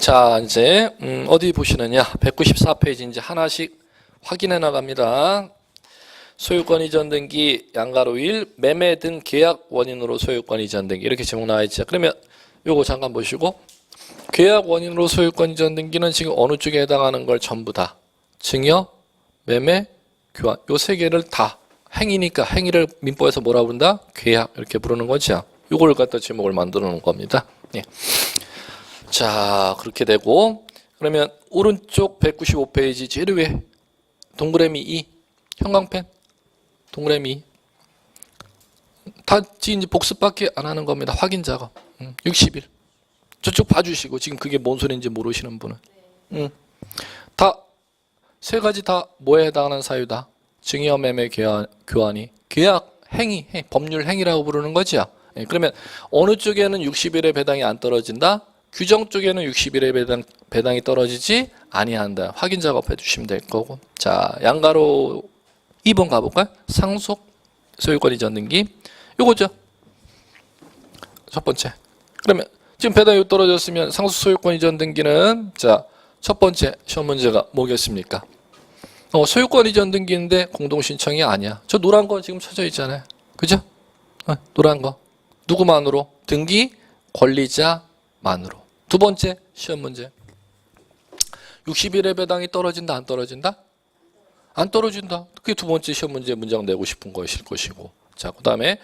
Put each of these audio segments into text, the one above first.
자, 이제 어디 보시느냐? 194페이지 이제 하나씩 확인해 나갑니다. 소유권 이전 등기, 양가로 일, 매매 등 계약 원인으로 소유권 이전 등기 이렇게 제목 나와 있죠. 그러면 요거 잠깐 보시고 계약 원인으로 소유권 이전 등기는 지금 어느 쪽에 해당하는 걸 전부 다 증여, 매매, 교환 요 세 개를 다 행위니까 행위를 민법에서 뭐라 부른다? 계약 이렇게 부르는 거죠. 요걸 갖다 제목을 만들어 놓은 겁니다. 예. 자, 그렇게 되고 그러면 오른쪽 195페이지 제일 위에 동그라미 2 형광펜 동그라미 2 다 이제 복습밖에 안 하는 겁니다. 확인 작업 60일 저쪽 봐주시고 지금 그게 뭔 소리인지 모르시는 분은 다 세 가지 다 뭐에 해당하는 사유다? 증여, 매매, 교환이 계약 행위, 법률 행위라고 부르는 거죠. 그러면 어느 쪽에는 60일의 배당이 안 떨어진다? 규정 쪽에는 60일의 배당이 떨어지지 아니한다. 확인 작업해 주시면 될 거고. 자, 양가로 2번 가볼까요? 상속 소유권 이전 등기. 요거죠. 첫 번째. 그러면 지금 배당이 떨어졌으면 상속 소유권 이전 등기는 자, 첫 번째 시험 문제가 뭐겠습니까? 소유권 이전 등기인데 공동 신청이 아니야. 저 노란 거 지금 쳐져 있잖아요. 그죠? 노란 거. 누구만으로? 등기 권리자만으로. 두 번째 시험 문제. 60일의 배당이 떨어진다 안 떨어진다? 안 떨어진다. 그게 두 번째 시험 문제 문장 내고 싶은 것일 것이고. 자, 그다음에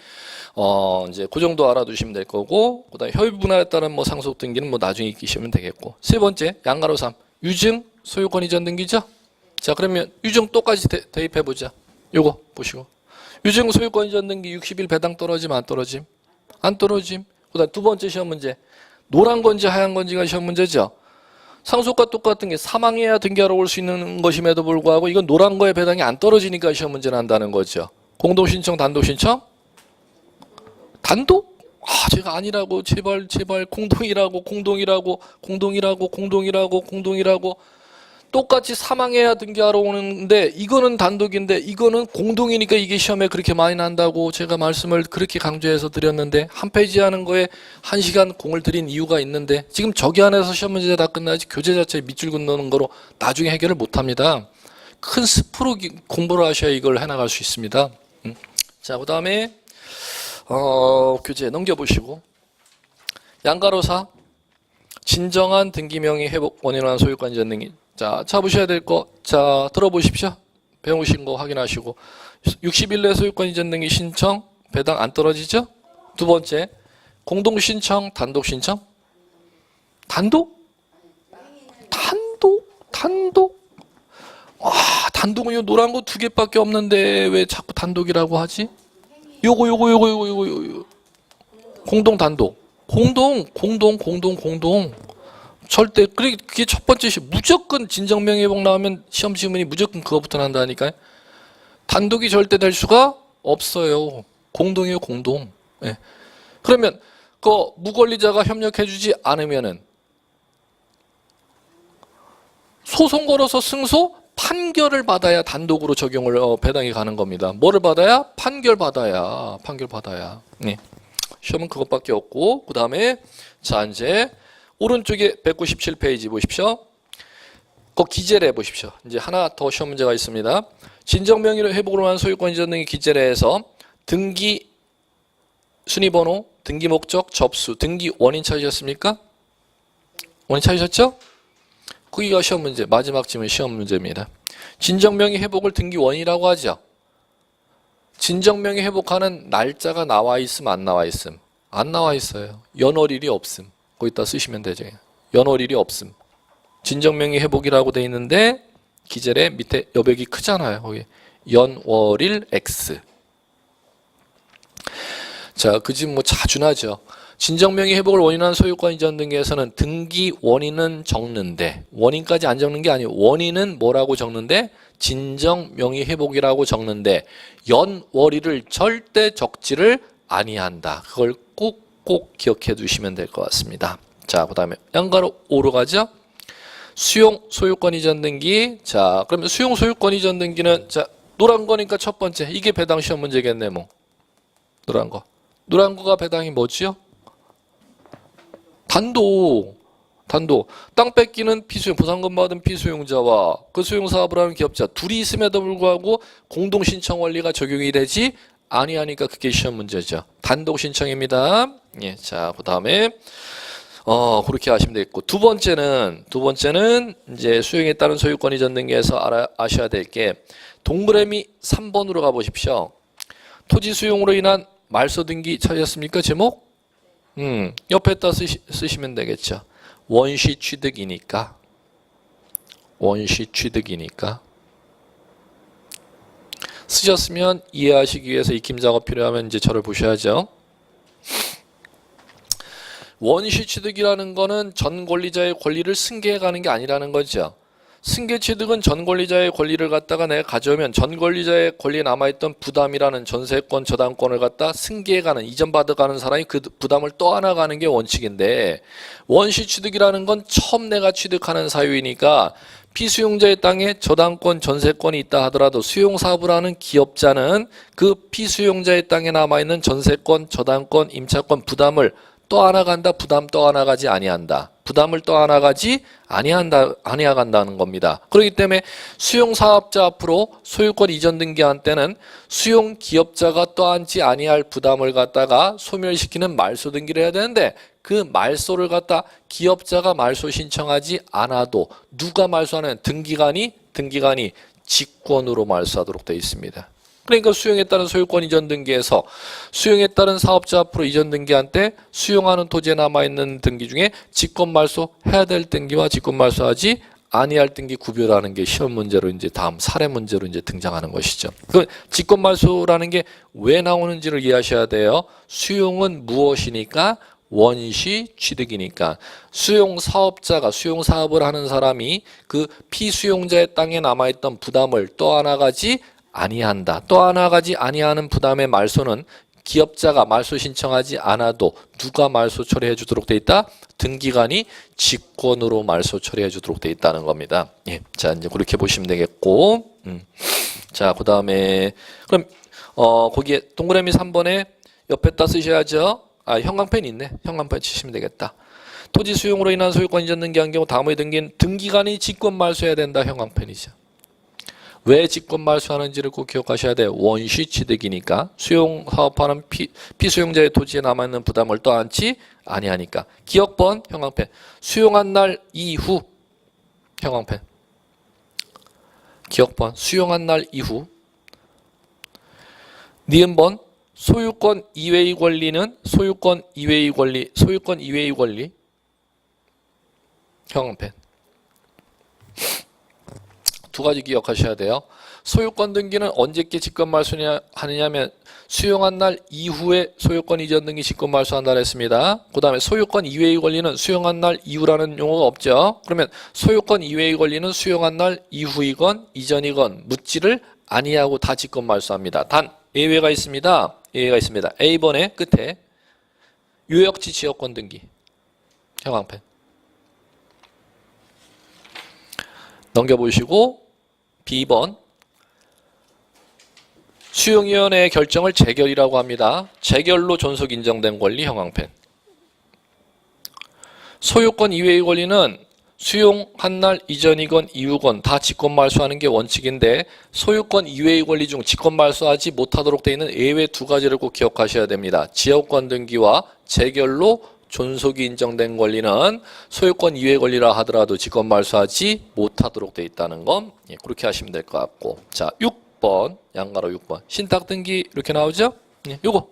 이제 그 정도 알아두시면 될 거고. 그다음에 협의 분할에 따른 뭐 상속 등기는 뭐 나중에 익히시면 되겠고. 세 번째 양가로 3 유증 소유권 이전 등기죠. 자, 그러면 유증 똑같이 대입해 보자. 요거 보시고. 유증 소유권 이전 등기 60일 배당 떨어지면 안 떨어짐? 안 떨어짐. 그다음 두 번째 시험 문제. 노란 건지 하얀 건지가 시험 문제죠. 상속과 똑같은 게 사망해야 등기하러 올 수 있는 것임에도 불구하고 이건 노란 거에 배당이 안 떨어지니까 시험 문제 난다는 거죠. 공동신청, 단독신청? 단독? 제가 아니라고 제발 공동이라고 똑같이 사망해야 등기하러 오는데 이거는 단독인데 이거는 공동이니까 이게 시험에 그렇게 많이 난다고 제가 말씀을 그렇게 강조해서 드렸는데 한 페이지 하는 거에 1시간 공을 들인 이유가 있는데 지금 저기 안에서 시험 문제 다 끝나지 교재 자체에 밑줄 긋는 거로 나중에 해결을 못합니다. 큰 스프로 공부를 하셔야 이걸 해나갈 수 있습니다. 자, 그 다음에 교재 넘겨보시고 양가로사 진정한 등기명의 회복 원인한 소유권 이전 등기. 자, 잡으셔야 될 거. 자, 들어보십시오. 배우신 거 확인하시고. 60일 내 소유권 이전 등기 신청, 배당 안 떨어지죠? 두 번째, 공동신청, 단독신청? 단독? 단독은 요 노란 거 2개밖에 없는데 왜 자꾸 단독이라고 하지? 요거. 공동, 단독. 공동. 절대 그게 첫 번째 무조건 진정명예회복 나오면 시험 지문이 무조건 그거부터 난다니까요. 단독이 절대 될 수가 없어요. 공동이에요, 공동. 예. 그러면 그 무권리자가 협력해주지 않으면은 소송 걸어서 승소 판결을 받아야 단독으로 적용을 배당이 가는 겁니다. 뭐를 받아야? 판결 받아야. 예. 시험은 그것밖에 없고 그 다음에 자 이제. 오른쪽에 197페이지 보십시오. 그 기재를 해보십시오. 이제 하나 더 시험 문제가 있습니다. 진정명의로 회복을 한 소유권 이전 등기 기재를 해서 등기 순위번호, 등기 목적, 접수, 등기 원인 찾으셨습니까? 원인 찾으셨죠? 거기가 시험 문제, 마지막 질문 시험 문제입니다. 진정명의 회복을 등기 원이라고 하죠. 진정명의 회복하는 날짜가 나와 있음, 안 나와 있음? 안 나와 있어요. 연월일이 없음. 거기다 쓰시면 되죠. 연월일이 없음. 진정명의 회복이라고 돼 있는데 기재래 밑에 여백이 크잖아요. 거기 연월일 X. 자, 그 집 뭐 자주 나죠. 진정명의 회복을 원인한 소유권 이전 등기에서는 등기 원인은 적는데 원인까지 안 적는 게 아니에요. 원인은 뭐라고 적는데 진정명의 회복이라고 적는데 연월일을 절대 적지를 아니한다. 그걸 꼭 기억해 두시면 될 것 같습니다. 자, 그 다음에 양가로 5로 가죠. 수용 소유권 이전 등기. 자, 그러면 수용 소유권 이전 등기는 자 노란 거니까 첫 번째 이게 배당 시험 문제겠네 뭐. 노란 거가 배당이 뭐지요? 단독. 단독. 땅 뺏기는 피수용, 보상금 받은 피수용자와 그 수용사업을 하는 기업자 둘이 있음에도 불구하고 공동신청 원리가 적용이 되지 아니하니까 그게 시험 문제죠. 단독 신청입니다. 예, 자, 그 다음에 그렇게 하시면 되겠고, 두 번째는 이제 수용에 따른 소유권 이전 등기에서 아셔야 될 게 동그라미 3번으로 가보십시오. 토지 수용으로 인한 말소 등기 찾으셨습니까? 제목? 옆에다 쓰시면 되겠죠. 원시 취득이니까. 쓰셨으면 이해하시기 위해서 익힘 작업 필요하면 이제 저를 보셔야죠. 원시 취득이라는 거는 전 권리자의 권리를 승계해 가는 게 아니라는 거죠. 승계 취득은 전 권리자의 권리를 갖다가 내가 가져오면 전 권리자의 권리에 남아있던 부담이라는 전세권, 저당권을 갖다 승계해가는, 이전받아가는 사람이 그 부담을 떠안아가는 게 원칙인데, 원시 취득이라는 건 처음 내가 취득하는 사유이니까 피수용자의 땅에 저당권, 전세권이 있다 하더라도 수용사업을 하는 기업자는 그 피수용자의 땅에 남아있는 전세권, 저당권, 임차권 부담을 떠안아간다, 부담 떠안아가지 아니한다. 부담을 떠안아가지 아니하간다는 겁니다. 그렇기 때문에 수용사업자 앞으로 소유권 이전 등기한 때는 수용기업자가 떠안지 아니할 부담을 갖다가 소멸시키는 말소 등기를 해야 되는데, 그 말소를 갖다 기업자가 말소 신청하지 않아도 누가 말소하는 등기관이 직권으로 말소하도록 되어 있습니다. 그러니까 수용에 따른 소유권 이전 등기에서 수용에 따른 사업자 앞으로 이전 등기한 때 수용하는 토지에 남아있는 등기 중에 직권 말소 해야 될 등기와 직권 말소하지 아니할 등기 구별하는 게 시험 문제로 이제 다음 사례 문제로 이제 등장하는 것이죠. 그 직권 말소라는 게 왜 나오는지를 이해하셔야 돼요. 수용은 무엇이니까? 원시 취득이니까. 수용 사업자가, 수용 사업을 하는 사람이 그 피수용자의 땅에 남아있던 부담을 떠안아가지 아니한다. 떠안아가지 아니하는 부담의 말소는 기업자가 말소 신청하지 않아도 누가 말소 처리해 주도록 돼 있다? 등기관이 직권으로 말소 처리해 주도록 돼 있다는 겁니다. 예. 자, 이제 그렇게 보시면 되겠고. 자, 그 다음에 그럼 거기에 동그라미 3번에 옆에다 쓰셔야죠. 형광펜 있네. 형광펜 치시면 되겠다. 토지 수용으로 인한 소유권 이전 등기한 경우 다음의 등기는 등기관이 직권 말소해야 된다. 형광펜이죠. 왜 직권 말소하는지를 꼭 기억하셔야 돼요. 원시 취득이니까. 수용 사업하는 피수용자의 토지에 남아있는 부담을 떠안지 아니하니까. 기억번 형광펜. 수용한 날 이후 형광펜. 기억번 수용한 날 이후. 니은번 소유권 이외의 권리는 소유권 이외의 권리 형광펜. 두 가지 기억하셔야 돼요. 소유권 등기는 언제께 직권 말소하느냐면 수용한 날 이후에 소유권 이전 등기 직권 말소한다 했습니다. 그 다음에 소유권 이외의 권리는 수용한 날 이후라는 용어가 없죠. 그러면 소유권 이외의 권리는 수용한 날 이후이건 이전이건 묻지를 아니하고 다 직권 말소합니다. 단 예외가 있습니다. A번의 끝에 유역지 지역권 등기 형광펜 넘겨보시고, B번 수용위원회의 결정을 재결이라고 합니다. 재결로 존속 인정된 권리 형광펜. 소유권 이외의 권리는 수용한 날 이전이건 이후건 다 직권 말소하는 게 원칙인데, 소유권 이외의 권리 중 직권 말소하지 못하도록 되어 있는 예외 두 가지를 꼭 기억하셔야 됩니다. 지역권 등기와 재결로 존속이 인정된 권리는 소유권 이외의 권리라 하더라도 직권 말소하지 못하도록 되어 있다는 건 그렇게 하시면 될 것 같고. 자, 6번 양가로 6번 신탁 등기 이렇게 나오죠? 요거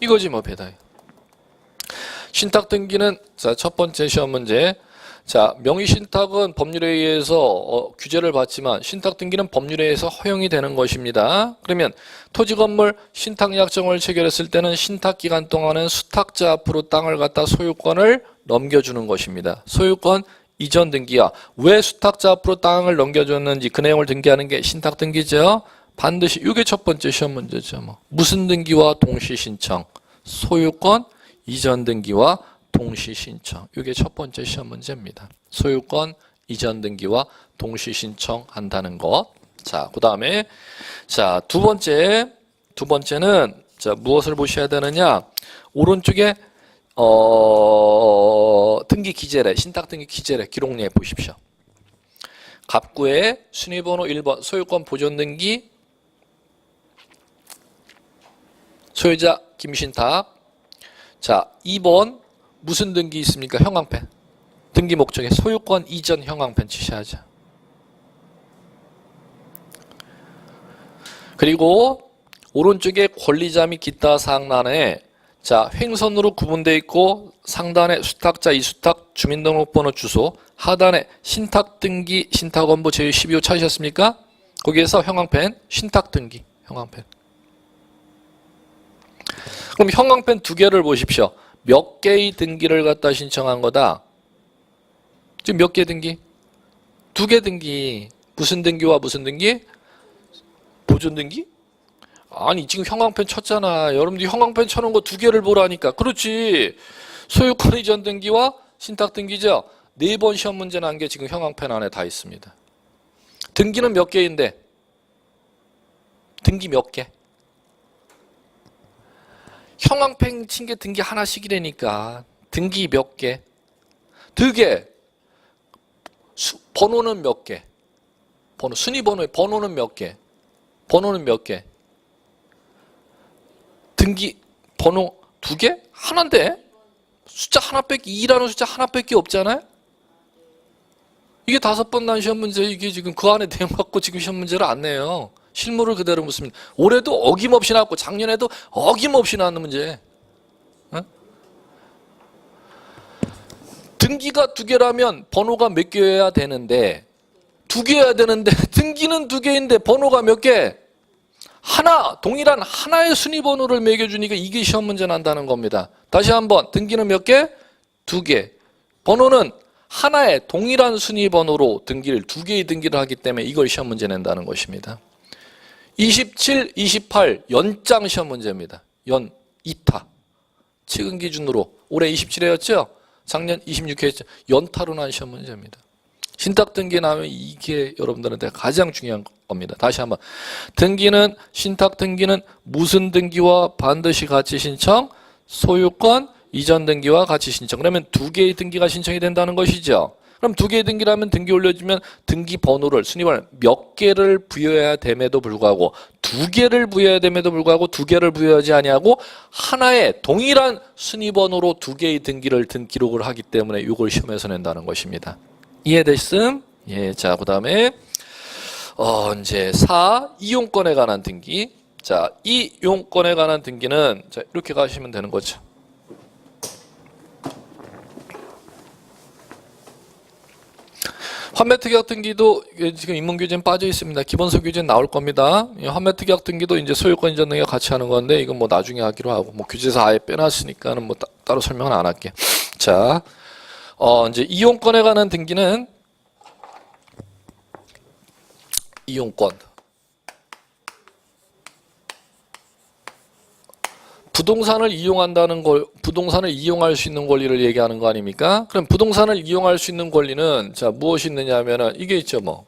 이거지 뭐 배다. 신탁 등기는 자, 첫 번째 시험 문제. 자, 명의신탁은 법률에 의해서 규제를 받지만 신탁 등기는 법률에 의해서 허용이 되는 것입니다. 그러면 토지 건물 신탁 약정을 체결했을 때는 신탁 기간 동안은 수탁자 앞으로 땅을 갖다 소유권을 넘겨주는 것입니다. 소유권 이전 등기야. 왜 수탁자 앞으로 땅을 넘겨줬는지 그 내용을 등기하는 게 신탁 등기죠. 반드시 이게 첫 번째 시험 문제죠. 뭐. 무슨 등기와 동시 신청? 소유권 이전 등기와 동시 신청. 이게 첫 번째 시험 문제입니다. 소유권 이전 등기와 동시 신청한다는 것. 자, 그다음에 자, 두 번째는 자, 무엇을 보셔야 되느냐? 오른쪽에 등기 기재래, 신탁 등기 기재래 기록례 보십시오. 갑구에 순위번호 1번 소유권 보존 등기 소유자 김신탁. 자, 2번 무슨 등기 있습니까? 형광펜. 등기 목적에 소유권 이전 형광펜 치셔야죠. 그리고 오른쪽에 권리자 및 기타 사항란에 자, 횡선으로 구분되어 있고 상단에 수탁자, 이수탁, 주민등록번호, 주소, 하단에 신탁 등기, 신탁원부 제12호 찾으셨습니까? 거기에서 형광펜, 신탁 등기, 형광펜. 그럼 형광펜 두 개를 보십시오. 몇 개의 등기를 갖다 신청한 거다? 지금 몇 개 등기? 두 개 등기. 무슨 등기와 무슨 등기? 보존 등기? 아니 지금 형광펜 쳤잖아. 여러분들이 형광펜 쳐놓은 거 두 개를 보라니까. 그렇지. 소유권 이전 등기와 신탁 등기죠. 4번 시험 문제 난 게 지금 형광펜 안에 다 있습니다. 등기는 몇 개인데? 등기 몇 개? 형광펜 친 게 등기 하나씩이라니까. 등기 몇 개? 2개. 번호는 몇 개? 번호, 순위 번호의 번호는 몇 개? 번호는 몇 개? 등기 번호 2개? 하나인데? 숫자 하나밖에 2라는 숫자 하나밖에 없잖아요? 이게 5번 난 시험 문제 이게 지금 그 안에 내용 갖고 지금 시험 문제를 안 내요. 실물을 그대로 묻습니다. 올해도 어김없이 나왔고 작년에도 어김없이 나왔는 문제. 어? 등기가 2개라면 번호가 몇 개여야 되는데 2개여야 되는데 등기는 2개인데 번호가 몇 개? 하나, 동일한 하나의 순위 번호를 매겨주니까 이게 시험 문제 난다는 겁니다. 다시 한번 등기는 몇 개? 2개. 번호는 하나의 동일한 순위 번호로 등기를 2개의 등기를 하기 때문에 이걸 시험 문제 낸다는 것입니다. 27, 28 연장 시험 문제입니다. 연 2타. 최근 기준으로 올해 27회였죠? 작년 26회였죠? 연타로 난 시험 문제입니다. 신탁 등기 나오면 이게 여러분들한테 가장 중요한 겁니다. 다시 한번. 등기는, 신탁 등기는 무슨 등기와 반드시 같이 신청? 소유권 이전 등기와 같이 신청. 그러면 2개의 등기가 신청이 된다는 것이죠. 그럼 2개의 등기라면 등기 올려주면 등기 번호를, 순위번호를 몇 개를 부여해야 됨에도 불구하고 2개를 부여해야 됨에도 불구하고 2개를 부여하지 아니하고 하나의 동일한 순위 번호로 2개의 등기를 등기록을 하기 때문에 이걸 시험에서 낸다는 것입니다. 이해됐음? 예, 자, 그 다음에, 이제 4, 이용권에 관한 등기. 자, 이용권에 관한 등기는, 자, 이렇게 가시면 되는 거죠. 환매특약 등기도 지금 인문규제는 빠져 있습니다. 기본서 규제는 나올 겁니다. 환매특약 등기도 이제 소유권 이전 등기가 같이 하는 건데, 이건 뭐 나중에 하기로 하고, 뭐 규제에서 아예 빼놨으니까는 뭐 따로 설명은 안 할게. 자. 이제 이용권에 관한 등기는 이용권. 부동산을 이용한다는 걸, 부동산을 이용할 수 있는 권리를 얘기하는 거 아닙니까? 그럼 부동산을 이용할 수 있는 권리는 자, 무엇이 있느냐 하면은 이게 있죠, 뭐.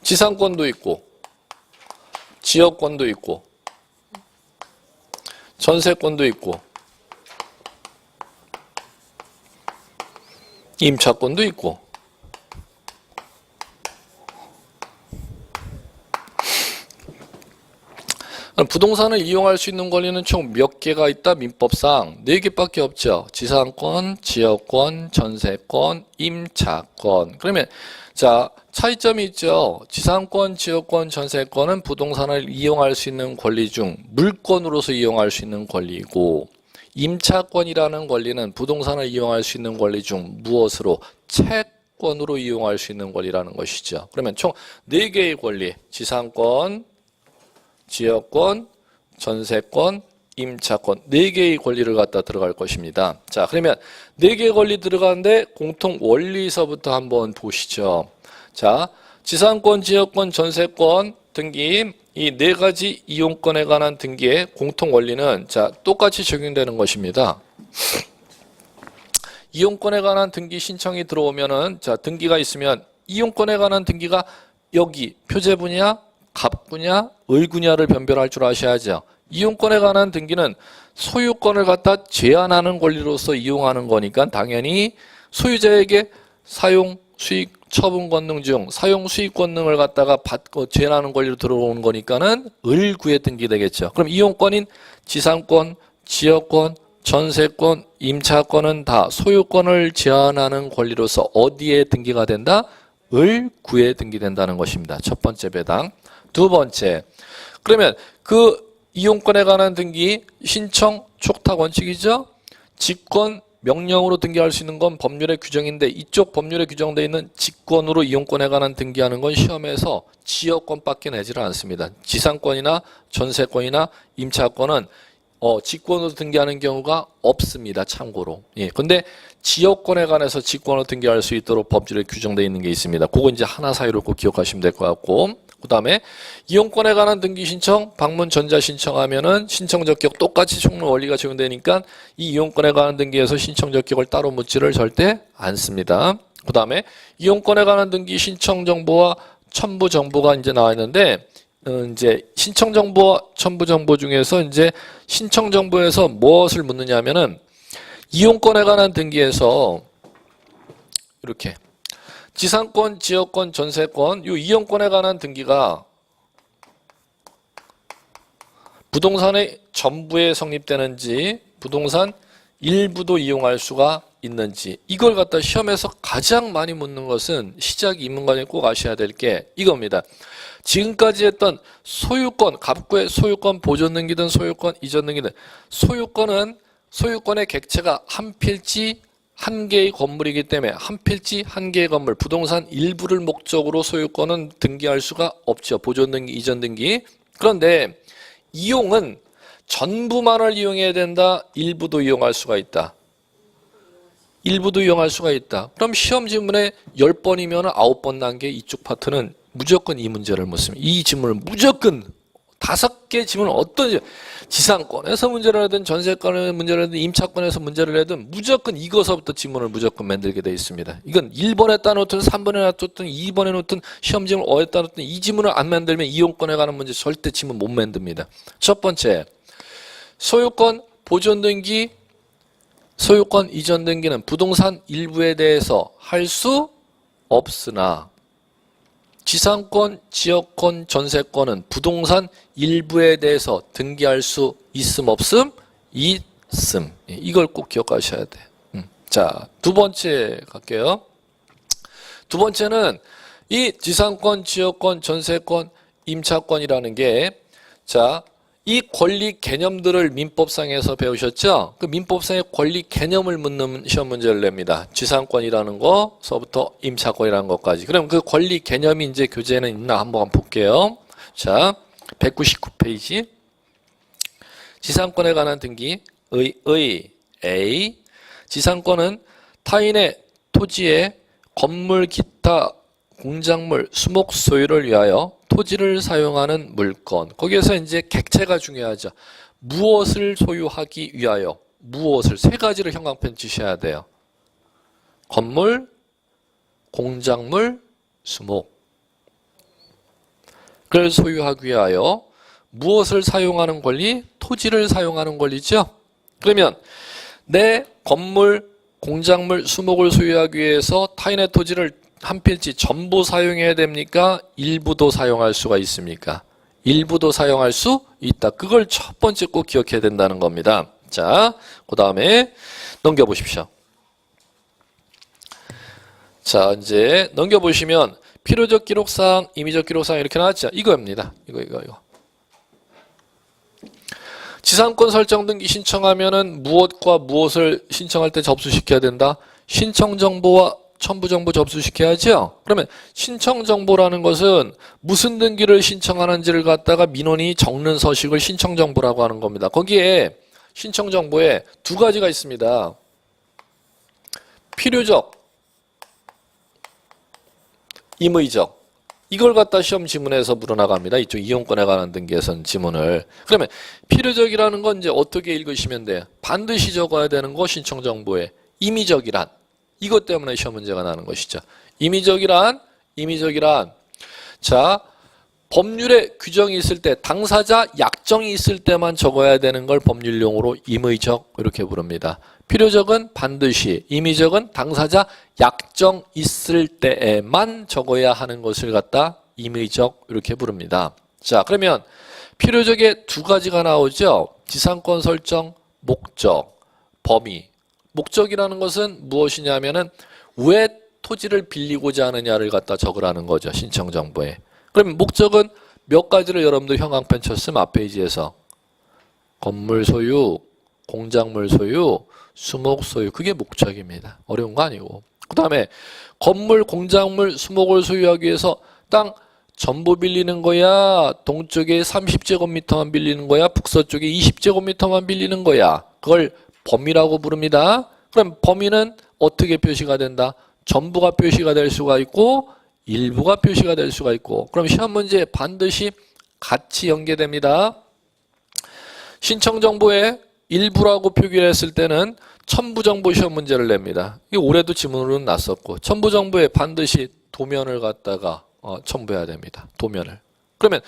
지상권도 있고, 지역권도 있고, 전세권도 있고 임차권도 있고 부동산을 이용할 수 있는 권리는 총 몇 개가 있다? 민법상 4개밖에 없죠. 지상권, 지역권, 전세권, 임차권. 그러면 자, 차이점이 있죠. 지상권, 지역권, 전세권은 부동산을 이용할 수 있는 권리 중 물권으로서 이용할 수 있는 권리이고 임차권이라는 권리는 부동산을 이용할 수 있는 권리 중 무엇으로? 채권으로 이용할 수 있는 권리라는 것이죠. 그러면 총 4개의 권리, 지상권, 지역권, 전세권, 임차권 4개의 권리를 갖다 들어갈 것입니다. 자, 그러면 4개의 권리 들어가는데 공통 원리서부터 한번 보시죠. 자, 지상권, 지역권, 전세권 등기 이 4가지 이용권에 관한 등기의 공통 원리는 자, 똑같이 적용되는 것입니다. 이용권에 관한 등기 신청이 들어오면은 자, 등기가 있으면 이용권에 관한 등기가 여기 표제부냐, 갑구냐, 을구냐를 변별할 줄 아셔야죠. 이용권에 관한 등기는 소유권을 갖다 제한하는 권리로서 이용하는 거니까 당연히 소유자에게 사용, 수익, 처분 권능 중 사용, 수익 권능을 갖다가 받고 제한하는 권리로 들어오는 거니까는 을구에 등기되겠죠. 그럼 이용권인 지상권, 지역권, 전세권, 임차권은 다 소유권을 제한하는 권리로서 어디에 등기가 된다? 을구에 등기된다는 것입니다. 첫 번째 배당. 두 번째, 그러면 그 이용권에 관한 등기 신청 촉탁 원칙이죠. 직권 명령으로 등기할 수 있는 건 법률의 규정인데 이쪽 법률에 규정되어 있는 직권으로 이용권에 관한 등기하는 건 시험에서 지역권밖에 내지를 않습니다. 지상권이나 전세권이나 임차권은 직권으로 등기하는 경우가 없습니다. 참고로. 예. 근데 지역권에 관해서 직권으로 등기할 수 있도록 법률에 규정되어 있는 게 있습니다. 그거 이제 하나 사이로 꼭 기억하시면 될 것 같고. 그 다음에 이용권에 관한 등기 신청, 방문 전자 신청하면은 신청 적격 똑같이 총론 원리가 적용되니까 이 이용권에 관한 등기에서 신청 적격을 따로 묻지를 절대 않습니다. 그 다음에 이용권에 관한 등기 신청 정보와 첨부 정보가 이제 나와 있는데 이제 신청 정보와 첨부 정보 중에서 이제 신청 정보에서 무엇을 묻느냐면은 이용권에 관한 등기에서 이렇게 지상권, 지역권, 전세권, 이 이용권에 관한 등기가 부동산의 전부에 성립되는지 부동산 일부도 이용할 수가 있는지 이걸 갖다 시험에서 가장 많이 묻는 것은 시작 이문관에 꼭 아셔야 될 게 이겁니다. 지금까지 했던 소유권, 갑구의 소유권 보존 등기든 소유권 이전 등기든 소유권의 객체가 한 필지 한 개의 건물이기 때문에 한 필지 한 개의 건물 부동산 일부를 목적으로 소유권은 등기할 수가 없죠. 보존 등기, 이전 등기. 그런데 이용은 전부만을 이용해야 된다. 일부도 이용할 수가 있다. 일부도 이용할 수가 있다. 그럼 시험 지문에 10번이면 9번 단계 이쪽 파트는 무조건 이 문제를 묻습니다. 이 지문을 무조건 5개 지문은 어떤 지상권에서 문제를 하든 전세권에서 문제를 하든 임차권에서 문제를 하든 무조건 이거서부터 지문을 무조건 만들게 되어 있습니다. 이건 1번에 따놓든 3번에 놔뒀든 2번에 놓든 시험 지문 5에 따놓든 이 지문을 안 만들면 이용권에 관한 문제 절대 지문 못 만듭니다. 첫 번째, 소유권 보존 등기, 소유권 이전 등기는 부동산 일부에 대해서 할 수 없으나 지상권, 지역권, 전세권은 부동산 일부에 대해서 등기할 수 있음 없음? 있음. 이걸 꼭 기억하셔야 돼. 자, 두 번째 갈게요. 두 번째는 이 지상권, 지역권, 전세권, 임차권이라는 게 자, 이 권리 개념들을 민법상에서 배우셨죠? 그 민법상의 권리 개념을 묻는 시험 문제를 냅니다. 지상권이라는 거서부터 임차권이라는 것까지. 그럼 그 권리 개념이 이제 교재에는 있나 한번 볼게요. 자, 199페이지. 지상권에 관한 등기. A. 지상권은 타인의 토지에 건물, 기타, 공작물, 수목 소유를 위하여 토지를 사용하는 물건. 거기에서 이제 객체가 중요하죠. 무엇을 소유하기 위하여, 무엇을 세 가지를 형광펜 치셔야 돼요. 건물, 공작물, 수목. 그걸 소유하기 위하여 무엇을 사용하는 권리? 토지를 사용하는 권리죠. 그러면 내 건물, 공작물, 수목을 소유하기 위해서 타인의 토지를 한 필지 전부 사용해야 됩니까? 일부도 사용할 수가 있습니까? 일부도 사용할 수 있다. 그걸 첫 번째 꼭 기억해야 된다는 겁니다. 자, 그 다음에 넘겨보십시오. 자, 이제 넘겨보시면 필요적 기록사항, 임의적 기록사항 이렇게 나왔죠? 이거입니다. 이거. 지상권 설정 등기 신청하면은 무엇과 무엇을 신청할 때 접수시켜야 된다? 신청 정보와 첨부 정보 접수시켜야죠. 그러면 신청 정보라는 것은 무슨 등기를 신청하는지를 갖다가 민원이 적는 서식을 신청 정보라고 하는 겁니다. 거기에 신청 정보에 두 가지가 있습니다. 필요적, 임의적. 이걸 갖다 시험 지문에서 물어나갑니다. 이쪽 이용권에 관한 등기에서는 지문을. 그러면 필요적이라는 건 이제 어떻게 읽으시면 돼요? 반드시 적어야 되는 거 신청 정보에. 임의적이란 이것 때문에 시험 문제가 나는 것이죠. 임의적이란 자, 법률에 규정이 있을 때 당사자 약정이 있을 때만 적어야 되는 걸 법률용어로 임의적 이렇게 부릅니다. 필요적은 반드시, 임의적은 당사자 약정 있을 때에만 적어야 하는 것을 갖다 임의적 이렇게 부릅니다. 자, 그러면 필요적에 두 가지가 나오죠. 지상권 설정, 목적, 범위. 목적이라는 것은 무엇이냐면은 왜 토지를 빌리고자 하느냐를 갖다 적으라는 거죠. 신청 정보에. 그럼 목적은 몇 가지를 여러분들 형광펜 쳤으면 앞페이지에서 건물 소유, 공작물 소유, 수목 소유. 그게 목적입니다. 어려운 거 아니고. 그 다음에 건물, 공작물, 수목을 소유하기 위해서 땅 전부 빌리는 거야? 동쪽에 30제곱미터만 빌리는 거야? 북서쪽에 20제곱미터만 빌리는 거야? 그걸 범위라고 부릅니다. 그럼 범위는 어떻게 표시가 된다? 전부가 표시가 될 수가 있고 일부가 표시가 될 수가 있고. 그럼 시험 문제에 반드시 같이 연계됩니다. 신청 정보에 일부라고 표기를 했을 때는 첨부 정보 시험 문제를 냅니다. 이게 올해도 지문으로는 났었고 첨부 정보에 반드시 도면을 갖다가 첨부해야 됩니다. 도면을. 그러면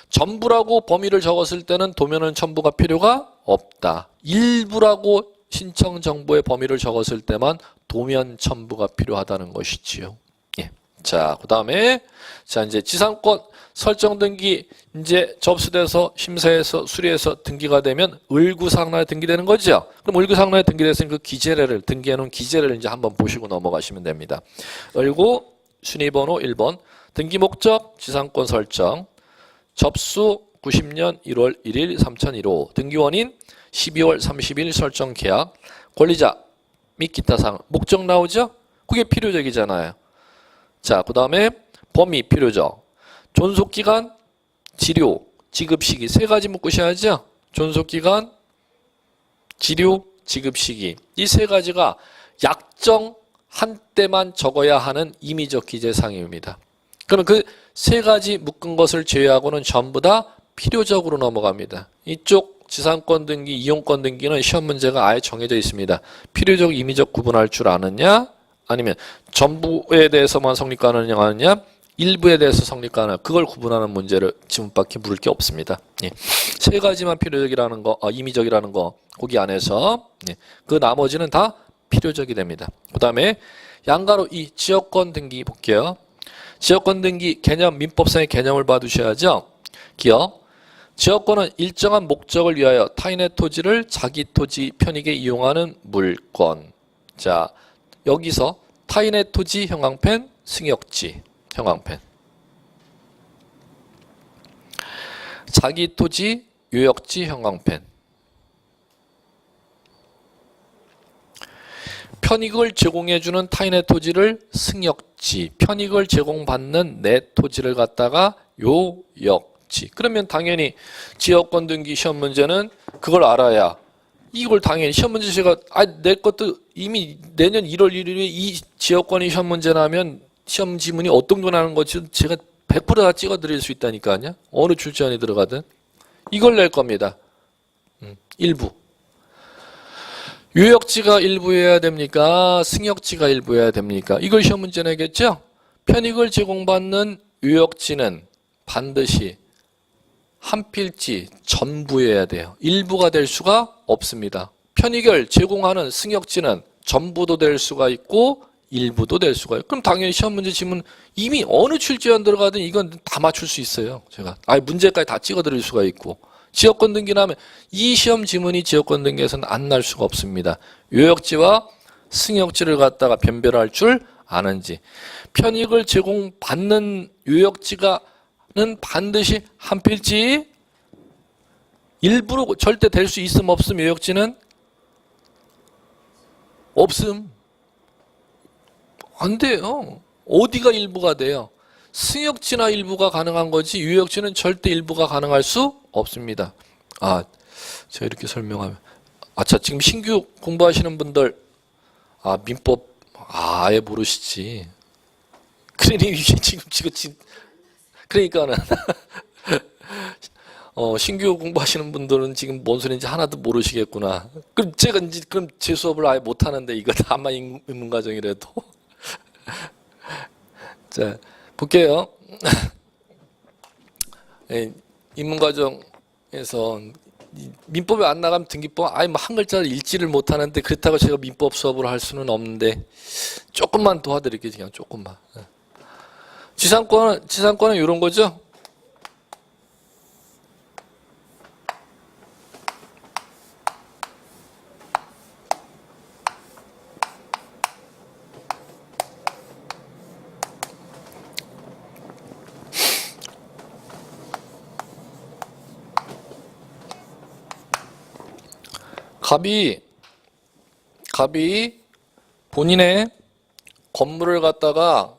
전부라고 범위를 적었을 때는 도면은 첨부가 필요가 없다. 일부라고 신청 정보의 범위를 적었을 때만 도면 첨부가 필요하다는 것이지요. 예. 자, 그다음에 자 이제 지상권 설정 등기 이제 접수돼서 심사해서 수리해서 등기가 되면 을구상란에 등기되는 거죠. 그럼 을구상란에 등기됐으니 그 기재례를 등기해 놓은 기재례를 이제 한번 보시고 넘어가시면 됩니다. 을구 순위번호 1번 등기 목적 지상권 설정 접수 90년 1월 1일 3001호 등기원인 12월 30일 설정 계약 권리자 및 기타 사항 목적 나오죠? 그게 필요적이잖아요. 자, 그 다음에 범위 필요적 존속기간 지료 지급시기 세 가지 묶으셔야죠. 존속기간 지료 지급시기 이 세 가지가 약정 한때만 적어야 하는 임의적 기재사항입니다. 그러면 그 세 가지 묶은 것을 제외하고는 전부 다 필요적으로 넘어갑니다. 이쪽 지상권 등기, 이용권 등기는 시험 문제가 아예 정해져 있습니다. 필요적, 임의적 구분할 줄 아느냐? 아니면 전부에 대해서만 성립가능하느냐? 일부에 대해서 성립가능 그걸 구분하는 문제를 지문밖에 물을 게 없습니다. 예. 세 가지만 필요적이라는 거, 임의적이라는 거 거기 안에서 예. 그 나머지는 다 필요적이 됩니다. 그 다음에 양가로 이 지역권 등기 볼게요. 지역권 등기 개념 민법상의 개념을 봐두셔야죠. 기억 지역권은 일정한 목적을 위하여 타인의 토지를 자기 토지 편익에 이용하는 물권. 자, 여기서 타인의 토지 형광펜 승역지 형광펜 자기 토지 요역지 형광펜 편익을 제공해주는 타인의 토지를 승역지 편익을 제공받는 내 토지를 갖다가 요역지 그러면 당연히 지역권 등기 시험 문제는 그걸 알아야 이걸 당연히 시험 문제 제가 내 것도 이미 내년 1월 1일에 이 지역권이 시험 문제 나면 시험 지문이 어떤 거 나는 거지 제가 100%다 찍어 드릴 수 있다니까요. 어느 출제원이 들어가든 이걸 낼 겁니다. 일부 요역지가 일부여야 됩니까? 승역지가 일부여야 됩니까? 이걸 시험 문제 내겠죠? 편익을 제공받는 요역지는 반드시 한 필지 전부여야 돼요. 일부가 될 수가 없습니다. 편익을 제공하는 승역지는 전부도 될 수가 있고 일부도 될 수가 있고 그럼 당연히 시험 문제 지문 이미 어느 출제원 들어가든 이건 다 맞출 수 있어요. 제가 문제까지 다 찍어 드릴 수가 있고 지역권 등기라면 이 시험 지문이 지역권 등기에서는 안 날 수가 없습니다. 요역지와 승역지를 갖다가 변별할 줄 아는지 편익을 제공받는 요역지가는 반드시 한 필지 일부로 절대 될 수 있음 없음 요역지는 없음 안 돼요. 어디가 일부가 돼요? 승역지나 일부가 가능한 거지 요역지는 절대 일부가 가능할 수 없습니다. 제가 이렇게 설명하면 자 지금 신규 공부하시는 분들 민법 아예 모르시지. 그러니까는 신규 공부하시는 분들은 지금 뭔 소리인지 하나도 모르시겠구나. 그럼 제가 이제 그럼 제 수업을 아예 못 하는데 이거 다만 인문과정이라도 자 볼게요. 입문과정에서 민법이 안 나가면 등기법 아예 뭐 한 글자를 읽지를 못하는데 그렇다고 제가 민법 수업을 할 수는 없는데 조금만 도와드릴게요. 그냥 조금만. 지상권은 이런 거죠. 갑이 본인의 건물을 갖다가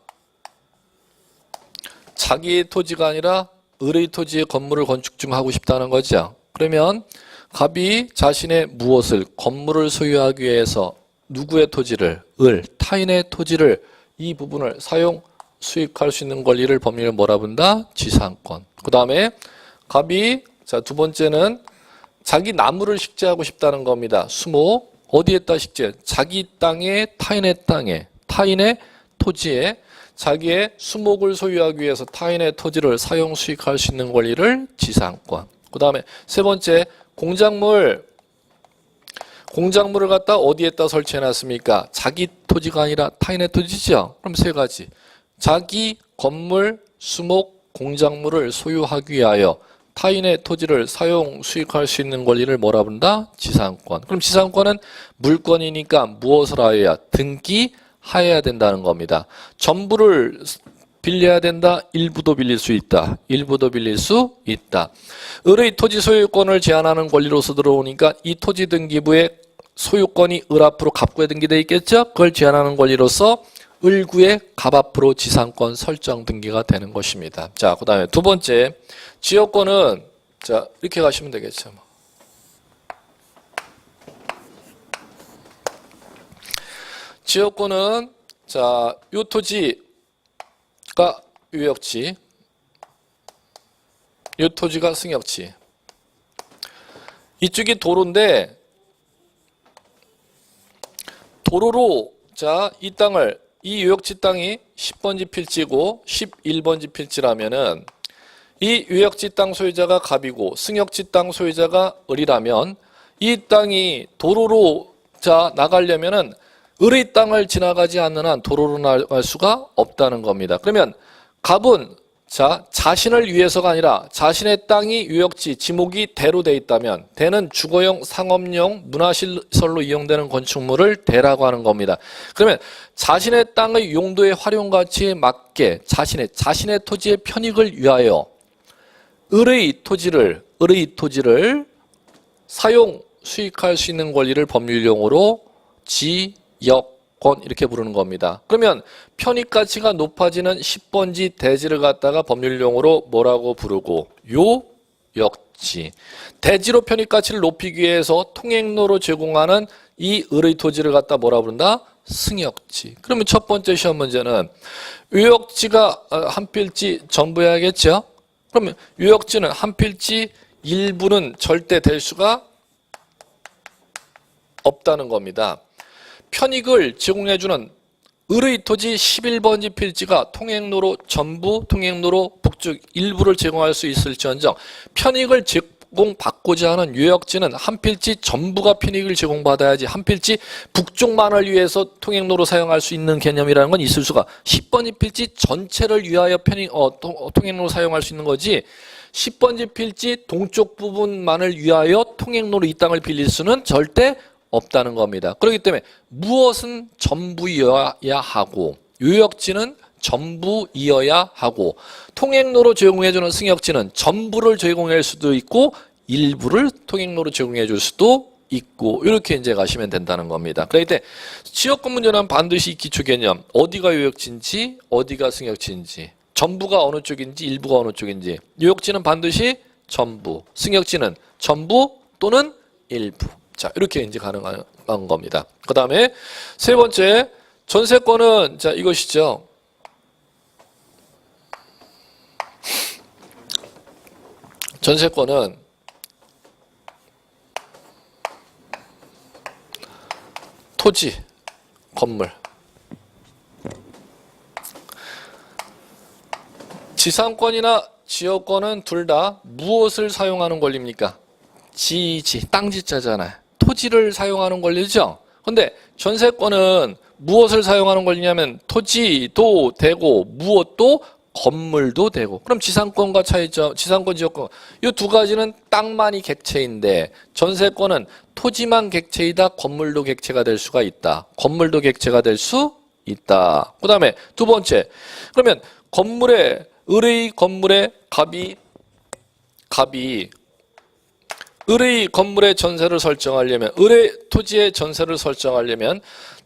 자기의 토지가 아니라 을의 토지에 건물을 건축 중 하고 싶다는 거죠. 그러면 갑이 자신의 무엇을 건물을 소유하기 위해서 누구의 토지를 타인의 토지를 이 부분을 사용 수익할 수 있는 권리를 법률에 뭐라 부른다? 지상권. 그 다음에 갑이 두 번째는 자기 나무를 식재하고 싶다는 겁니다. 수목. 어디에다 식재? 자기 땅에 타인의 토지에 자기의 수목을 소유하기 위해서 타인의 토지를 사용 수익할 수 있는 권리를 지상권. 그 다음에 세 번째 공작물을 갖다 어디에다 설치해 놨습니까? 자기 토지가 아니라 타인의 토지죠. 그럼 세 가지. 자기 건물, 수목, 공작물을 소유하기 위하여 타인의 토지를 사용 수익할 수 있는 권리를 뭐라 부른다? 지상권. 그럼 지상권은 물권이니까 무엇을 하여야? 등기하여야 된다는 겁니다. 전부를 빌려야 된다. 일부도 빌릴 수 있다. 일부도 빌릴 수 있다. 을의 토지 소유권을 제한하는 권리로서 들어오니까 이 토지 등기부에 소유권이 을 앞으로 갑구에 등기되어 있겠죠? 그걸 제한하는 권리로서 을구의 갑 앞으로 지상권 설정 등기가 되는 것입니다. 자, 그 다음에 두 번째 지역권은 이렇게 가시면 되겠죠. 지역권은 요 토지가 유역지, 요 토지가 승역지. 이쪽이 도로인데 도로로 이 유역지 땅이 10번지 필지고 11번지 필지라면은 이 유역지 땅 소유자가 갑이고 승역지 땅 소유자가 을이라면 이 땅이 도로로 나가려면은 을의 땅을 지나가지 않는 한 도로로 나갈 수가 없다는 겁니다. 그러면 갑은 자신을 위해서가 아니라 자신의 땅이 유역지, 지목이 대로 돼 있다면 대는 주거용, 상업용, 문화시설로 이용되는 건축물을 대라고 하는 겁니다. 그러면 자신의 땅의 용도의 활용 가치에 맞게 자신의 토지의 편익을 위하여 을의 토지를 사용 수익할 수 있는 권리를 법률용어로 지역권 이렇게 부르는 겁니다. 그러면 편익 가치가 높아지는 10번지 대지를 갖다가 법률용어로 뭐라고 부르고 요역지. 대지로 편익 가치를 높이기 위해서 통행로로 제공하는 이 을의 토지를 갖다 뭐라 부른다? 승역지. 그러면 첫 번째 시험 문제는 유역지가 한 필지 전부여야겠죠? 그러면 유역지는 한 필지 일부는 절대 될 수가 없다는 겁니다. 편익을 제공해주는 을의 토지 11번지 필지가 전부 통행로로 북쪽 일부를 제공할 수 있을지언정 편익을 제공받고자 하는 유역지는 한 필지 전부가 편익을 제공받아야지 한 필지 북쪽만을 위해서 통행로로 사용할 수 있는 개념이라는 건 있을 수가 10번지 필지 전체를 위하여 통행로로 사용할 수 있는 거지 10번지 필지 동쪽 부분만을 위하여 통행로로 이 땅을 빌릴 수는 절대 없다는 겁니다. 그렇기 때문에 무엇은 전부이어야 하고 유역지는 전부이어야 하고 통행로로 제공해주는 승역지는 전부를 제공할 수도 있고 일부를 통행로로 제공해줄 수도 있고 이렇게 이제 가시면 된다는 겁니다. 그렇기 때문에 지역권 문제는 반드시 기초 개념 어디가 유역지인지 어디가 승역지인지 전부가 어느 쪽인지 일부가 어느 쪽인지 유역지는 반드시 전부 승역지는 전부 또는 일부 이렇게 이제 가능한 겁니다. 그 다음에 세 번째 전세권은 이것이죠. 전세권은 토지, 건물. 지상권이나 지역권은 둘 다 무엇을 사용하는 권리입니까? 지지, 땅지자잖아요. 토지를 사용하는 권리죠. 근데 전세권은 무엇을 사용하는 권리냐면 토지도 되고 무엇도 건물도 되고. 그럼 지상권과 차이점, 지상권, 지역권 이 두 가지는 땅만이 객체인데 전세권은 토지만 객체이다. 건물도 객체가 될 수가 있다. 건물도 객체가 될 수 있다. 그 다음에 두 번째, 그러면 건물의 을의 건물의 갑이 을의 건물의 전세를 설정하려면, 을의 토지의 전세를 설정하려면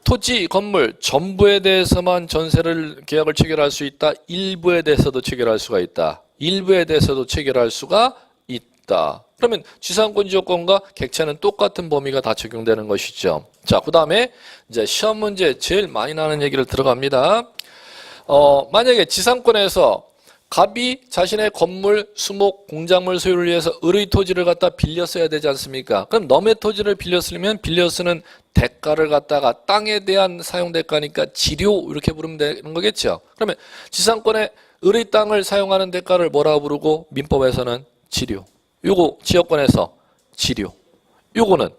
토지, 건물 전부에 대해서만 전세를 계약을 체결할 수 있다. 일부에 대해서도 체결할 수가 있다. 일부에 대해서도 체결할 수가 있다. 그러면 지상권, 지역권과 객체는 똑같은 범위가 다 적용되는 것이죠. 자, 그 다음에 이제 시험 문제 제일 많이 나는 얘기를 들어갑니다. 만약에 지상권에서 갑이 자신의 건물, 수목, 공작물 소유를 위해서 을의 토지를 갖다 빌려 써야 되지 않습니까? 그럼 넘의 토지를 빌려 쓰려면 빌려 쓰는 대가를 갖다가 땅에 대한 사용 대가니까 지료 이렇게 부르면 되는 거겠죠. 그러면 지상권에 을의 땅을 사용하는 대가를 뭐라고 부르고 민법에서는 지료. 요거 지역권에서 지료. 요거는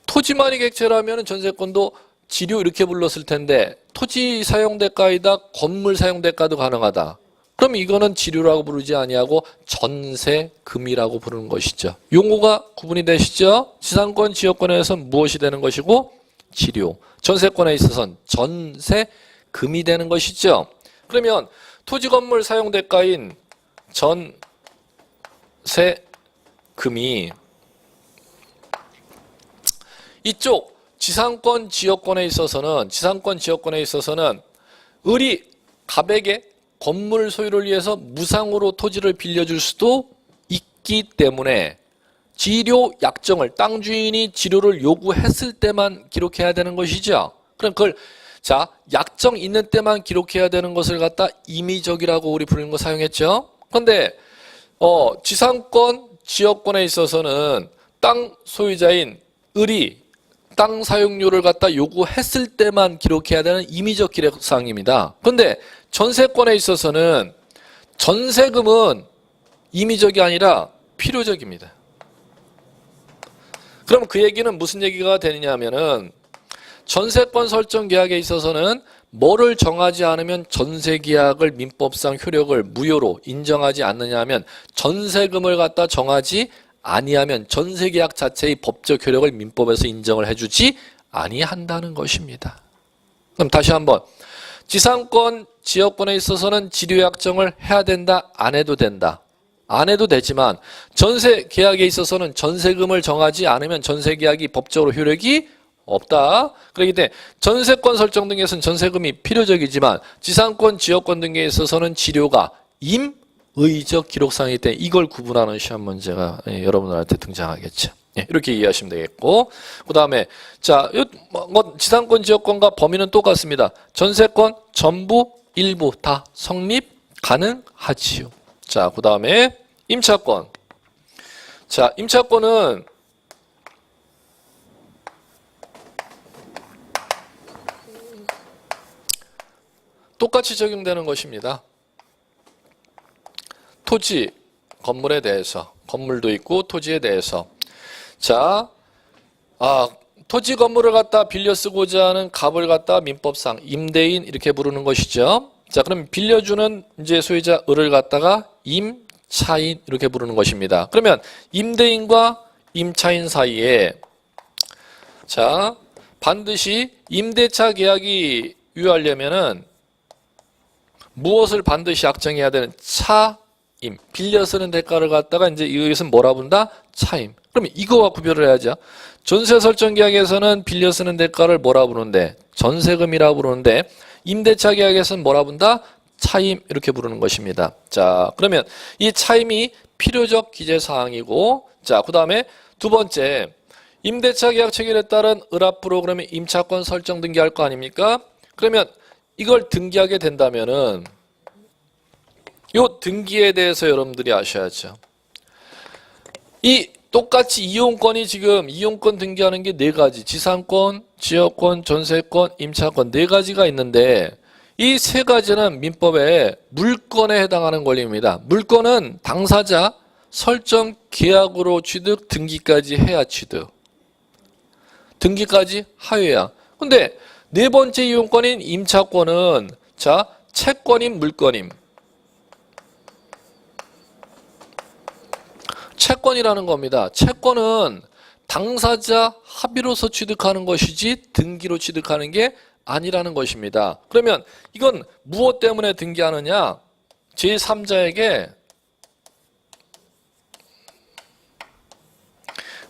토지만이 객체라면 전세권도 지료 이렇게 불렀을 텐데 토지 사용대가이다 건물 사용대가도 가능하다. 그럼 이거는 지료라고 부르지 아니하고 전세금이라고 부르는 것이죠. 용어가 구분이 되시죠? 지상권, 지역권에서는 무엇이 되는 것이고 지료. 전세권에 있어서는 전세금이 되는 것이죠. 그러면 토지 건물 사용대가인 전세금이 이쪽 지상권 지역권에 있어서는 을이 갑에게 건물 소유를 위해서 무상으로 토지를 빌려줄 수도 있기 때문에 지료 약정을 땅 주인이 지료를 요구했을 때만 기록해야 되는 것이죠. 그럼 그걸 자 약정 있는 때만 기록해야 되는 것을 갖다 임의적이라고 우리 부르는 거 사용했죠. 그런데 지상권 지역권에 있어서는 땅 소유자인 을이 땅 사용료를 갖다 요구했을 때만 기록해야 되는 임의적 기록사항입니다. 그런데 전세권에 있어서는 전세금은 임의적이 아니라 필요적입니다. 그럼 그 얘기는 무슨 얘기가 되느냐 하면은 전세권 설정 계약에 있어서는 뭐를 정하지 않으면 전세계약을 민법상 효력을 무효로 인정하지 않느냐 하면 전세금을 갖다 정하지 아니하면 전세계약 자체의 법적 효력을 민법에서 인정을 해주지 아니한다는 것입니다. 그럼 다시 한번 지상권, 지역권에 있어서는 지료약정을 해야 된다, 안 해도 된다. 안 해도 되지만 전세계약에 있어서는 전세금을 정하지 않으면 전세계약이 법적으로 효력이 없다. 그렇기 때문에 전세권 설정 등에서는 전세금이 필요적이지만 지상권, 지역권 등에 있어서는 지료가 의적 기록상이기 때문에 이걸 구분하는 시험 문제가 여러분들한테 등장하겠죠. 이렇게 이해하시면 되겠고, 그 다음에 자 지상권 지역권과 범위는 똑같습니다. 전세권 전부 일부 다 성립 가능하지요. 자, 그 다음에 임차권. 자, 임차권은 똑같이 적용되는 것입니다. 토지, 건물에 대해서, 건물도 있고 토지에 대해서. 자, 토지 건물을 갖다 빌려 쓰고자 하는 갑을 갖다 민법상 임대인 이렇게 부르는 것이죠. 자, 그럼 빌려주는 이제 소유자 을을 갖다가 임차인 이렇게 부르는 것입니다. 그러면 임대인과 임차인 사이에 자, 반드시 임대차 계약이 유효하려면은 무엇을 반드시 약정해야 되는 빌려 쓰는 대가를 갖다가 이제 이것은 뭐라 부른다? 차임. 그러면 이거와 구별을 해야죠. 전세 설정 계약에서는 빌려 쓰는 대가를 뭐라 부르는데? 전세금이라고 부르는데 임대차 계약에서는 뭐라 부른다? 차임 이렇게 부르는 것입니다. 자, 그러면 이 차임이 필요적 기재 사항이고, 자, 그다음에 두 번째 임대차 계약 체결에 따른 을 앞으로 그러면 임차권 설정 등기할 거 아닙니까? 그러면 이걸 등기하게 된다면은 요 등기에 대해서 여러분들이 아셔야죠. 이 똑같이 이용권이 지금 이용권 등기하는 게 네 가지. 지상권, 지역권, 전세권, 임차권 네 가지가 있는데 이 세 가지는 민법의 물건에 해당하는 권리입니다. 물건은 당사자, 설정, 계약으로 취득, 등기까지 해야 취득. 등기까지 하여야. 근데 네 번째 이용권인 임차권은 자, 채권임, 물건임. 채권이라는 겁니다. 채권은 당사자 합의로서 취득하는 것이지 등기로 취득하는 게 아니라는 것입니다. 그러면 이건 무엇 때문에 등기하느냐? 제3자에게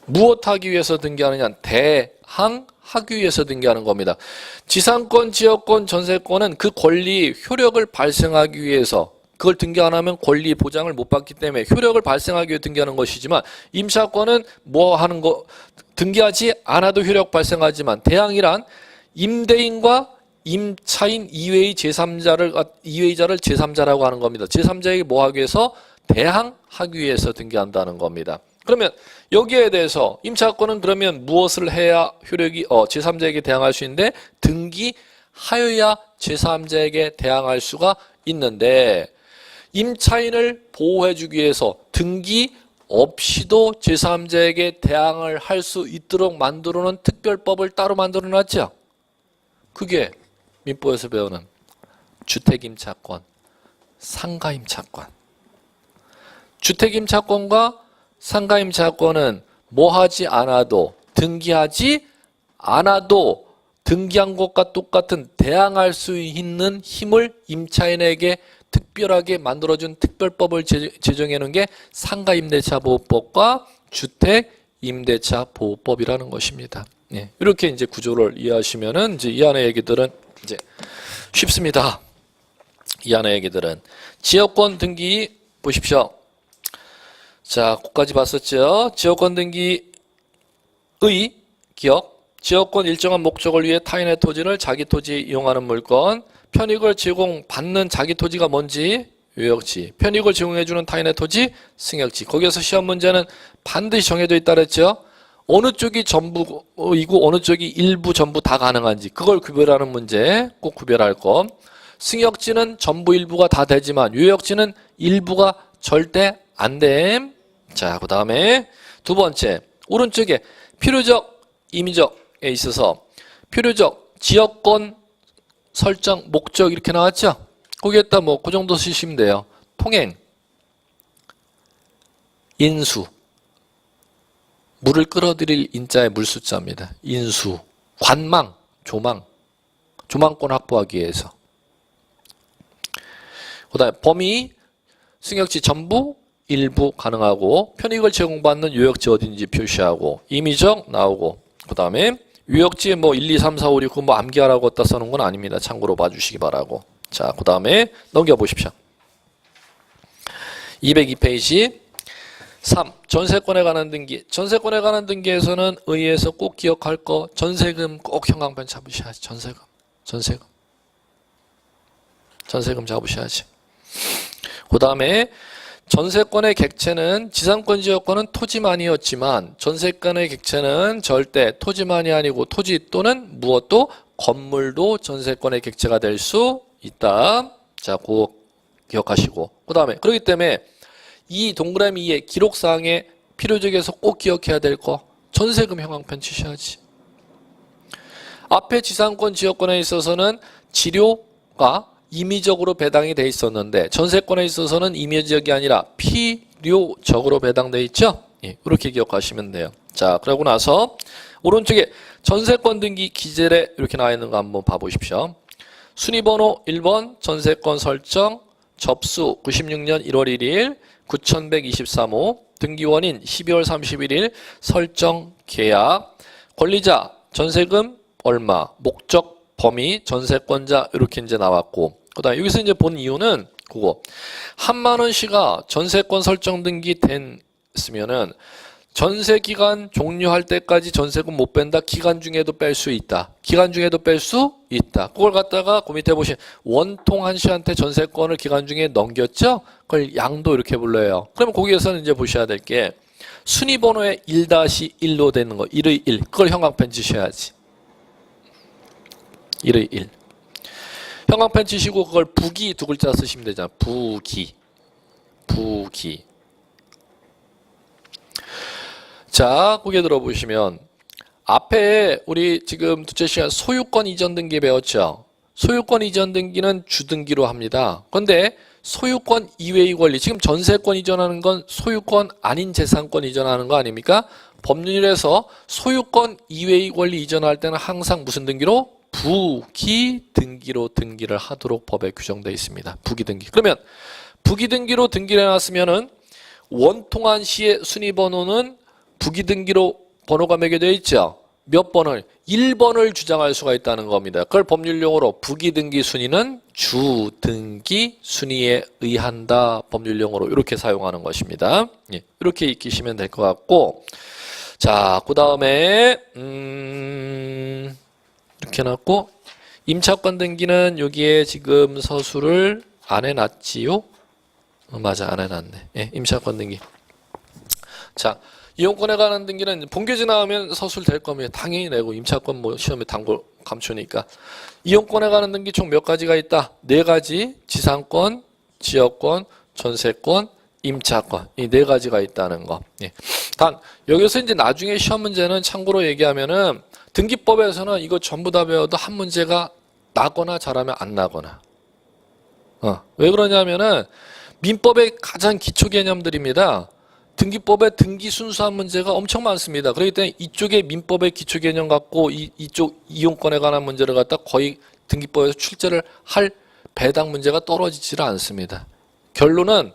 무엇 하기 위해서 등기하느냐? 대항하기 위해서 등기하는 겁니다. 지상권, 지역권, 전세권은 그 권리, 효력을 발생하기 위해서 그걸 등기 안 하면 권리 보장을 못 받기 때문에 효력을 발생하기 위해 등기하는 것이지만 임차권은 뭐 하는 거 등기하지 않아도 효력 발생하지만 대항이란 임대인과 임차인 이외의 제3자를 이외의자를 제3자라고 하는 겁니다. 제3자에게 뭐 하기 위해서 대항하기 위해서 등기한다는 겁니다. 그러면 여기에 대해서 임차권은 그러면 무엇을 해야 효력이 제3자에게 대항할 수 있는데 등기하여야 제3자에게 대항할 수가 있는데 임차인을 보호해주기 위해서 등기 없이도 제3자에게 대항을 할 수 있도록 만들어놓은 특별법을 따로 만들어놨죠. 그게 민법에서 배우는 주택임차권, 상가임차권. 주택임차권과 상가임차권은 뭐 하지 않아도 등기하지 않아도 등기한 것과 똑같은 대항할 수 있는 힘을 임차인에게 특별하게 만들어준 특별법을 제정해 놓은 게 상가임대차보호법과 주택임대차보호법이라는 것입니다. 예, 이렇게 이제 구조를 이해하시면은 이제 이 안의 얘기들은 이제 쉽습니다. 이 안의 얘기들은 지역권 등기 보십시오. 자, 거기까지 봤었죠. 지역권 등기의 기억. 지역권 일정한 목적을 위해 타인의 토지를 자기 토지에 이용하는 물건. 편익을 제공받는 자기 토지가 뭔지 요역지. 편익을 제공해주는 타인의 토지 승역지. 거기에서 시험 문제는 반드시 정해져 있다 그랬죠. 어느 쪽이 전부이고 어느 쪽이 일부 전부 다 가능한지 그걸 구별하는 문제 꼭 구별할 거. 승역지는 전부 일부가 다 되지만 요역지는 일부가 절대 안 됨. 자, 그 다음에 두 번째 오른쪽에 필요적, 임의적에 있어서 필요적, 지역권 설정, 목적 이렇게 나왔죠? 거기에다 뭐 그 정도 쓰시면 돼요. 통행, 인수, 물을 끌어들일 인자의 물숫자입니다. 인수, 관망, 조망, 조망권 확보하기 위해서. 그 다음에 범위, 승역지 전부, 일부 가능하고 편익을 제공받는 요역지 어딘지 표시하고 임의적 나오고 그 다음에 요역지에 뭐 1, 2, 3, 4, 5, 6 그거 뭐 암기하라고 갖다 써놓은 건 아닙니다. 참고로 봐주시기 바라고. 자, 그 다음에 넘겨보십시오. 202페이지 3. 전세권에 관한 등기. 전세권에 관한 등기에서는 의회에서 꼭 기억할 거 전세금 꼭 형광펜 잡으셔야지. 전세금. 전세금 잡으셔야지. 그 다음에 전세권의 객체는 지상권 지역권은 토지만이었지만 전세권의 객체는 절대 토지만이 아니고 토지 또는 무엇도 건물도 전세권의 객체가 될 수 있다. 자, 그거 기억하시고 그 다음에 그렇기 때문에 이 동그라미 2의 기록사항에 필요적에서 꼭 기억해야 될 거 전세금 형광펜 치셔야지. 앞에 지상권 지역권에 있어서는 지료가 임의적으로 배당이 돼 있었는데 전세권에 있어서는 임의적이 아니라 필요적으로 배당돼 있죠. 예, 이렇게 기억하시면 돼요. 자, 그러고 나서 오른쪽에 전세권 등기 기재례 이렇게 나와 있는 거 한번 봐보십시오. 순위번호 1번 전세권 설정 접수 96년 1월 1일 9123호 등기원인 12월 31일 설정 계약 권리자 전세금 얼마 목적 범위 전세권자 이렇게 이제 나왔고 그다음에 여기서 이제 본 이유는 그거 1만 원씩가 전세권 설정 등기 됐으면은 전세 기간 종료할 때까지 전세금 못 뺀다. 기간 중에도 뺄 수 있다. 기간 중에도 뺄 수 있다. 그걸 갖다가 그 밑에 보시면 원통 한 씨한테 전세권을 기간 중에 넘겼죠. 그걸 양도 이렇게 불러요. 그러면 거기에서는 이제 보셔야 될 게 순위 번호에 1-1로 되는 거 1의 1 그걸 형광펜 치셔야지. 1의 1. 형광펜 치시고 그걸 부기 두 글자 쓰시면 되잖아. 부기. 자, 고개 들어보시면 앞에 우리 지금 두째 시간 소유권 이전 등기 배웠죠. 소유권 이전 등기는 주등기로 합니다. 그런데 소유권 이외의 권리, 지금 전세권 이전하는 건 소유권 아닌 재산권 이전하는 거 아닙니까? 법률에서 소유권 이외의 권리 이전할 때는 항상 무슨 등기로? 부기등기로 등기를 하도록 법에 규정되어 있습니다. 부기등기. 그러면 부기등기로 등기를 해놨으면은 원통한 시의 순위번호는 부기등기로 번호가 매겨져 있죠. 몇 번을? 1번을 주장할 수가 있다는 겁니다. 그걸 법률용어로 부기등기 순위는 주등기 순위에 의한다. 법률용어로 이렇게 사용하는 것입니다. 예, 이렇게 익히시면 될 것 같고, 자, 그 다음에 이렇게 해놨고, 임차권 등기는 여기에 지금 서술을 안 해놨지요? 맞아, 안 해놨네. 예, 임차권 등기. 자, 이용권에 관한 등기는 본교지 나오면 서술 될 겁니다. 당연히 내고 임차권 뭐 시험에 단골 감추니까. 이용권에 관한 등기 총 몇 가지가 있다? 4가지. 지상권, 지역권, 전세권, 임차권. 이 4가지가 있다는 거. 예. 단 여기서 이제 나중에 시험 문제는 참고로 얘기하면은 등기법에서는 이거 전부 다 배워도 한 문제가 나거나 잘하면 안 나거나. 왜 그러냐면은 민법의 가장 기초 개념들입니다. 등기법의 등기 순수한 문제가 엄청 많습니다. 그렇기 때문에 이쪽에 민법의 기초 개념 갖고 이쪽 이용권에 관한 문제를 갖다 거의 등기법에서 출제를 할 배당 문제가 떨어지지를 않습니다. 결론은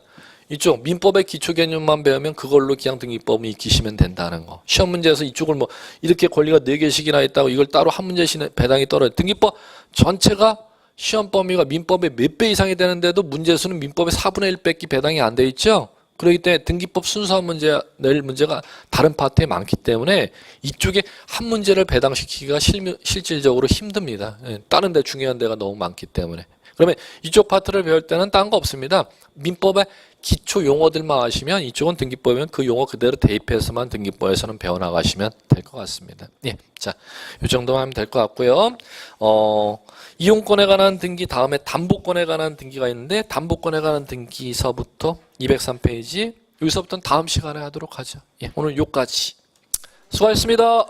이쪽 민법의 기초 개념만 배우면 그걸로 그냥 등기법을 익히시면 된다는 거. 시험 문제에서 이쪽을 뭐 이렇게 권리가 4개씩이나 있다고 이걸 따로 한 문제씩 배당이 떨어져. 등기법 전체가 시험 범위가 민법의 몇 배 이상이 되는데도 문제수는 민법의 4분의 1밖에 배당이 안 돼 있죠. 그렇기 때문에 등기법 순수한 문제, 낼 문제가 다른 파트에 많기 때문에 이쪽에 한 문제를 배당시키기가 실질적으로 힘듭니다. 다른 데 중요한 데가 너무 많기 때문에. 그러면 이쪽 파트를 배울 때는 딴 거 없습니다. 민법의 기초 용어들만 아시면 이쪽은 등기법이면 그 용어 그대로 대입해서만 등기법에서는 배워나가시면 될 것 같습니다. 예, 자, 이 정도만 하면 될 것 같고요. 이용권에 관한 등기 다음에 담보권에 관한 등기가 있는데 담보권에 관한 등기서부터 203페이지 여기서부터는 다음 시간에 하도록 하죠. 예, 오늘 요까지 수고하셨습니다.